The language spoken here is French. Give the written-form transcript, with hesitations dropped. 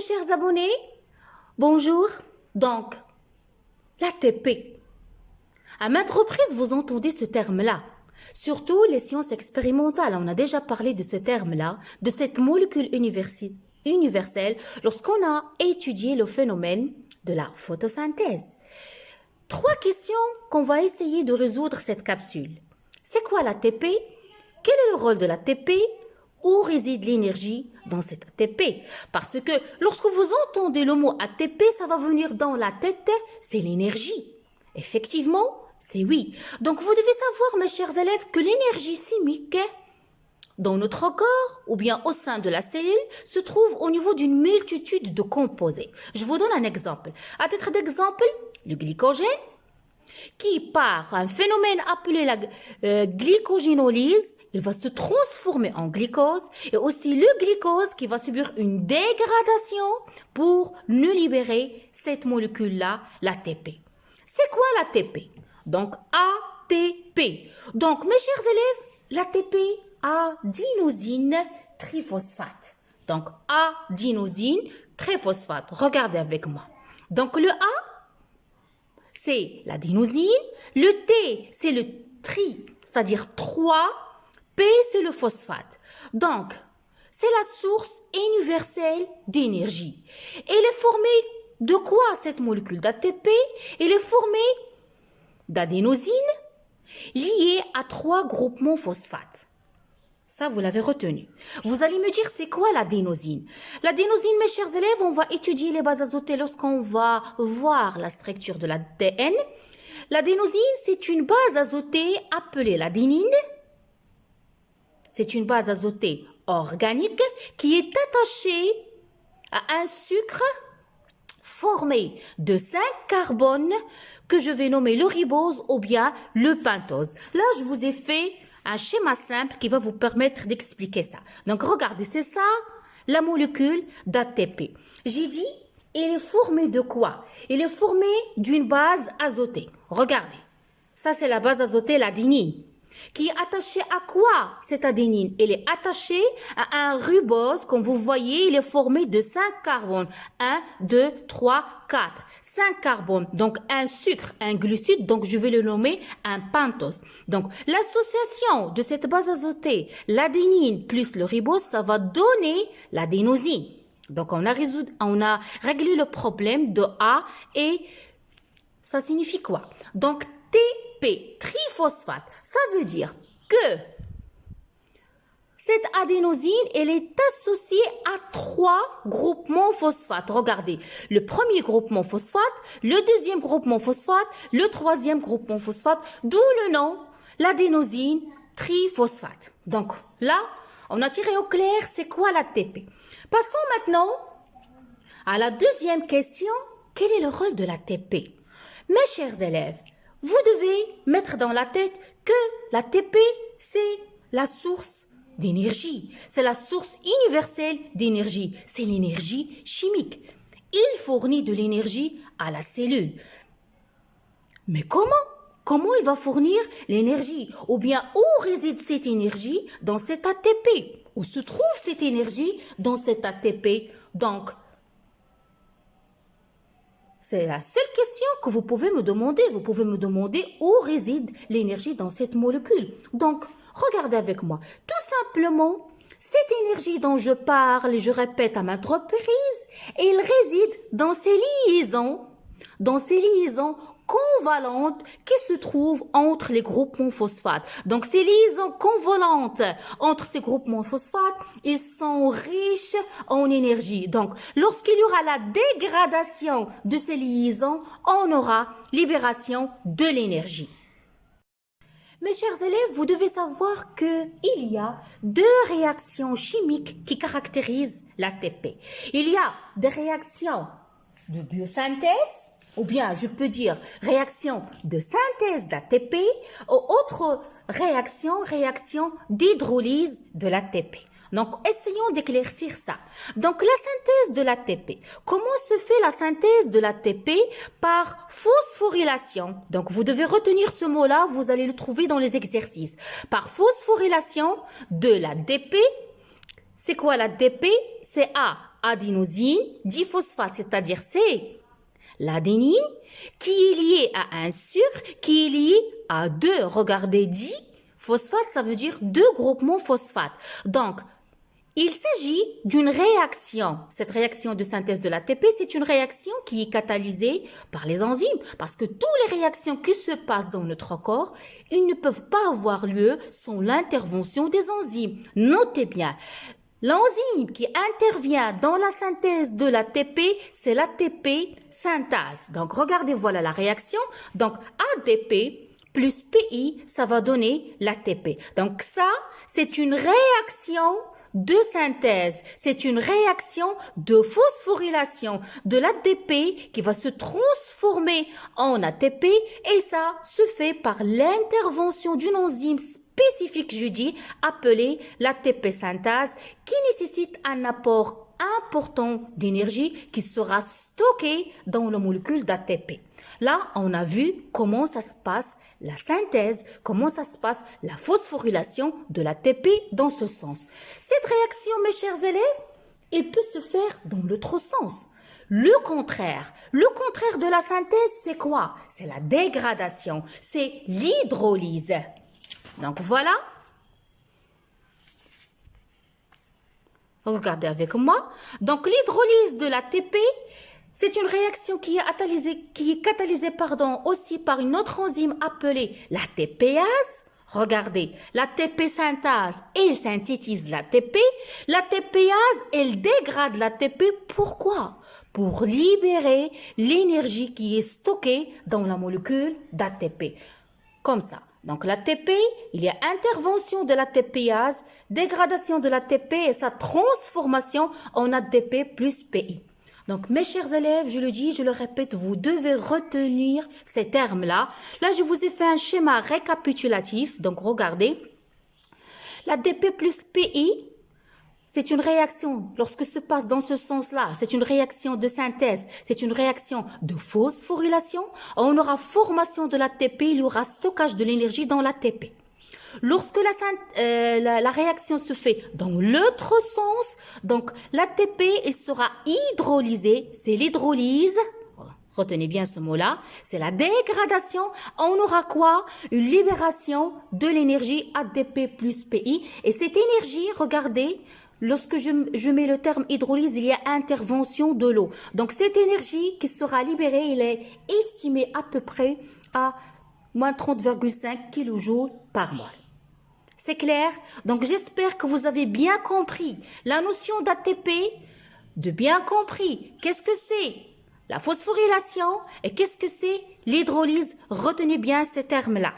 chers abonnés, bonjour. Donc, l'ATP. À maintes reprises, vous entendez ce terme-là. Surtout les sciences expérimentales. On a déjà parlé de ce terme-là, de cette molécule universelle, lorsqu'on a étudié le phénomène de la photosynthèse. 3 questions qu'on va essayer de résoudre cette capsule. C'est quoi l'ATP? Quel est le rôle de l'ATP? Où réside l'énergie dans cet ATP? Parce que lorsque vous entendez le mot ATP, ça va venir dans la tête, c'est l'énergie. Effectivement, c'est oui. Donc vous devez savoir, mes chers élèves, que l'énergie chimique dans notre corps ou bien au sein de la cellule se trouve au niveau d'une multitude de composés. Je vous donne un exemple. À titre d'exemple, le glycogène, qui par un phénomène appelé la glycogénolyse, il va se transformer en glucose, et aussi le glucose qui va subir une dégradation pour nous libérer cette molécule-là, l'ATP. C'est quoi l'ATP? Donc ATP. Donc mes chers élèves, l'ATP, adénosine triphosphate. Donc adénosine triphosphate. Regardez avec moi. Donc le A, c'est l'adénosine, le T, c'est le tri, c'est-à-dire 3, P, c'est le phosphate. Donc, c'est la source universelle d'énergie. Elle est formée de quoi cette molécule d'ATP? Elle est formée d'adénosine liée à 3 groupements phosphates. Ça, vous l'avez retenu. Vous allez me dire, c'est quoi l'adénosine? L'adénosine, mes chers élèves, on va étudier les bases azotées lorsqu'on va voir la structure de l'ADN. L'adénosine, c'est une base azotée appelée l'adénine. C'est une base azotée organique qui est attachée à un sucre formé de 5 carbones que je vais nommer le ribose ou bien le pentose. Là, je vous ai fait un schéma simple qui va vous permettre d'expliquer ça. Donc, regardez, c'est ça, la molécule d'ATP. J'ai dit, il est formé de quoi? Il est formé d'une base azotée. Regardez, ça c'est la base azotée, l'adénine. Qui est attachée à quoi, cette adénine? Elle est attachée à un ribose, comme vous voyez, il est formé de 5 carbones. 1, 2, 3, 4. 5 carbones, donc un sucre, un glucide, donc je vais le nommer un pentose. Donc l'association de cette base azotée, l'adénine plus le ribose, ça va donner l'adénosine. Donc on a réglé le problème de A et ça signifie quoi? Donc TP, triphosphate, ça veut dire que cette adénosine, elle est associée à 3 groupements phosphates. Regardez, le premier groupement phosphate, le deuxième groupement phosphate, le troisième groupement phosphate, d'où le nom, l'adénosine triphosphate. Donc là, on a tiré au clair, c'est quoi l'ATP? Passons maintenant à la deuxième question, quel est le rôle de l'ATP? Mes chers élèves, vous devez mettre dans la tête que l'ATP, c'est la source d'énergie. C'est la source universelle d'énergie. C'est l'énergie chimique. Il fournit de l'énergie à la cellule. Mais comment? Comment il va fournir l'énergie? Ou bien où réside cette énergie? Dans cet ATP. Où se trouve cette énergie? Dans cet ATP. Donc, c'est la seule question que vous pouvez me demander. Vous pouvez me demander où réside l'énergie dans cette molécule. Donc, regardez avec moi. Tout simplement, cette énergie dont je parle, et je répète à maintes reprises, elle réside dans ces liaisons convalentes qui se trouvent entre les groupements phosphates. Donc, ces liaisons convalentes entre ces groupements phosphates, ils sont riches en énergie. Donc, lorsqu'il y aura la dégradation de ces liaisons, on aura libération de l'énergie. Mes chers élèves, vous devez savoir qu'il y a 2 réactions chimiques qui caractérisent l'ATP. Il y a des réactions de biosynthèse, ou bien je peux dire réaction de synthèse d'ATP, ou autre réaction d'hydrolyse de l'ATP. Donc, essayons d'éclaircir ça. Donc, la synthèse de l'ATP. Comment se fait la synthèse de l'ATP? Par phosphorylation. Donc, vous devez retenir ce mot-là, vous allez le trouver dans les exercices. Par phosphorylation de l'ADP. C'est quoi l'ADP? C'est adénosine diphosphate, c'est-à-dire c'est l'adénine qui est liée à un sucre qui est lié à deux. Regardez, diphosphate, ça veut dire deux groupements phosphate. Donc, il s'agit d'une réaction. Cette réaction de synthèse de l'ATP, c'est une réaction qui est catalysée par les enzymes. Parce que toutes les réactions qui se passent dans notre corps, ils ne peuvent pas avoir lieu sans l'intervention des enzymes. Notez bien, l'enzyme qui intervient dans la synthèse de l'ATP, c'est l'ATP synthase. Donc, regardez, voilà la réaction. Donc, ADP plus PI, ça va donner l'ATP. Donc, ça, c'est une réaction de synthèse. C'est une réaction de phosphorylation de l'ADP qui va se transformer en ATP et ça se fait par l'intervention d'une enzyme spécifique, je dis, appelée l'ATP synthase qui nécessite un apport important d'énergie qui sera stocké dans la molécule d'ATP. Là, on a vu comment ça se passe la synthèse, comment ça se passe la phosphorylation de l'ATP dans ce sens. Cette réaction, mes chers élèves, elle peut se faire dans l'autre sens. Le contraire de la synthèse, c'est quoi? C'est la dégradation, c'est l'hydrolyse. Donc voilà. Regardez avec moi. Donc l'hydrolyse de l'ATP, c'est une réaction qui est catalysée aussi par une autre enzyme appelée l'ATPase. Regardez, l'ATP synthase, elle synthétise l'ATP. L'ATPase, elle dégrade l'ATP. Pourquoi? Pour libérer l'énergie qui est stockée dans la molécule d'ATP. Comme ça. Donc l'ATP, il y a intervention de l'ATPase, dégradation de l'ATP et sa transformation en ATP plus PI. Donc mes chers élèves, je le dis, je le répète, vous devez retenir ces termes-là. Là, je vous ai fait un schéma récapitulatif. Donc regardez, l'ATP plus PI, c'est une réaction, lorsque se passe dans ce sens-là, c'est une réaction de synthèse, c'est une réaction de phosphorylation. On aura formation de l'ATP, il y aura stockage de l'énergie dans l'ATP. Lorsque la réaction se fait dans l'autre sens, donc l'ATP, il sera hydrolysé, c'est l'hydrolyse. Retenez bien ce mot-là, c'est la dégradation. On aura quoi? Une libération de l'énergie ADP plus PI. Et cette énergie, regardez, lorsque je mets le terme hydrolyse, il y a intervention de l'eau. Donc cette énergie qui sera libérée, elle est estimée à peu près à moins 30,5 kJ par mol. C'est clair? Donc j'espère que vous avez bien compris la notion d'ATP, de bien compris qu'est-ce que c'est la phosphorylation et qu'est-ce que c'est l'hydrolyse. Retenez bien ces termes-là.